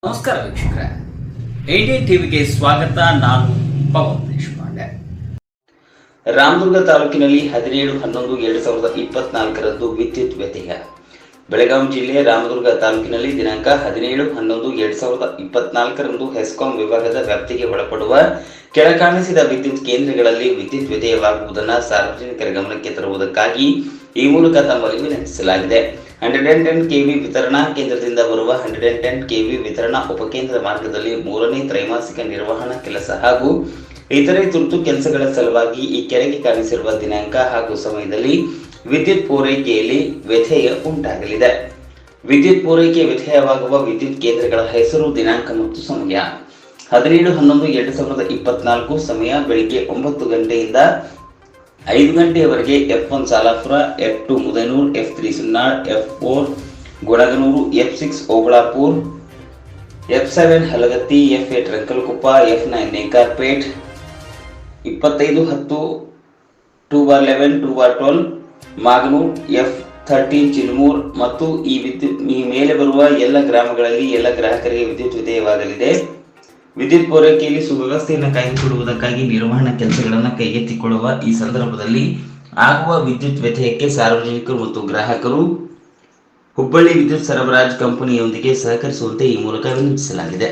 ನಮಸ್ಕಾರ ವೀಕ್ಷಕರೇ, ಇಂಡಿಯನ್ ಟಿವಿಗೆ ಸ್ವಾಗತ. ನಾನು ಪವನ್ ದೇಶಪಾಂಡೆ. ರಾಮದುರ್ಗ ತಾಲೂಕಿನಲ್ಲಿ 17/11/2024 ವಿದ್ಯುತ್ ವ್ಯತ್ಯಯ. ಬೆಳಗಾವಿ ಜಿಲ್ಲೆ ರಾಮದುರ್ಗ ತಾಲೂಕಿನಲ್ಲಿ ದಿನಾಂಕ 17/11/2024 ಹೆಸ್ಕಾಂ ವಿಭಾಗದ ವ್ಯಾಪ್ತಿಗೆ ಒಳಪಡುವ ಕೆಳಕಾಣಿಸಿದ ವಿದ್ಯುತ್ ಕೇಂದ್ರಗಳಲ್ಲಿ ವಿದ್ಯುತ್ ವ್ಯತ್ಯಯವಾಗುವುದನ್ನು ಸಾರ್ವಜನಿಕರ ಗಮನಕ್ಕೆ ತರುವುದಕ್ಕಾಗಿ ಈ ಮೂಲಕ ತಮ್ಮಲ್ಲಿ ವಿನಂತಿಸಲಾಗಿದೆ. 110 ಕೆವಿ ವಿತರಣಾ ಕೇಂದ್ರದಿಂದ ಬರುವ 110 ಕೆವಿ ವಿತರಣಾ ಉಪಕೇಂದ್ರ ಮಾರ್ಗದಲ್ಲಿ 3ನೇ ತ್ರೈಮಾಸಿಕ ನಿರ್ವಹಣಾ ಕೆಲಸ ಹಾಗೂ ಇತರೆ ತುರ್ತು ಕೆಲಸಗಳ ಸಲುವಾಗಿ ಈ ಕೆಳಗೆ ಕಾಣಿಸಿರುವ ದಿನಾಂಕ ಹಾಗೂ ಸಮಯದಲ್ಲಿ ವಿದ್ಯುತ್ ಪೂರೈಕೆಯಲ್ಲಿ ವ್ಯತ್ಯಯ ಉಂಟಾಗಲಿದೆ. ವಿದ್ಯುತ್ ಪೂರೈಕೆ ವ್ಯತ್ಯಯವಾಗುವ ವಿದ್ಯುತ್ ಕೇಂದ್ರಗಳ ಹೆಸರು, ದಿನಾಂಕ ಮತ್ತು ಸಮಯ. 17/11/2024 ಸಮಯ ಬೆಳಿಗ್ಗೆ 9 ಗಂಟೆಯಿಂದ 5 ಗಂಟೆಯವರೆಗೆ F1 Salapura, F2 Mudnur, F3 ಸುನ್ನಾಳ್, F4 ಗುಣಗನೂರು, F6 ಓಬಳಾಪುರ್, F7 Halagatti, F8 ರಂಕಲಕೊಪ್ಪ, F9 ನೇಕಾರ್ಪೇಟ್, 25/10 2/11 2/12 ಮಾಗನೂರ್, F13 ಚಿಲುಮೂರ್ ಮತ್ತು ಈ ಮೇಲೆ ಬರುವ ಎಲ್ಲ ಗ್ರಾಮಗಳಲ್ಲಿ ಎಲ್ಲ ಗ್ರಾಹಕರಿಗೆ ವಿದ್ಯುತ್ ವ್ಯತ್ಯಯವಾಗಲಿದೆ. ವಿದ್ಯುತ್ ಪೂರೈಕೆಯಲ್ಲಿ ಸುವ್ಯವಸ್ಥೆಯನ್ನು ಕಾಯ್ದುಕೊಳ್ಳುವುದಕ್ಕಾಗಿ ನಿರ್ವಹಣಾ ಕೆಲಸಗಳನ್ನು ಕೈಗೆತ್ತಿಕೊಳ್ಳುವ ಈ ಸಂದರ್ಭದಲ್ಲಿ ಆಗುವ ವಿದ್ಯುತ್ ವ್ಯತ್ಯಯಕ್ಕೆ ಸಾರ್ವಜನಿಕರು ಮತ್ತು ಗ್ರಾಹಕರು ಹುಬ್ಬಳ್ಳಿ ವಿದ್ಯುತ್ ಸರಬರಾಜು ಕಂಪನಿಯೊಂದಿಗೆ ಸಹಕರಿಸುವಂತೆ ಈ ಮೂಲಕ ವಿನಂತಿಸಲಾಗಿದೆ.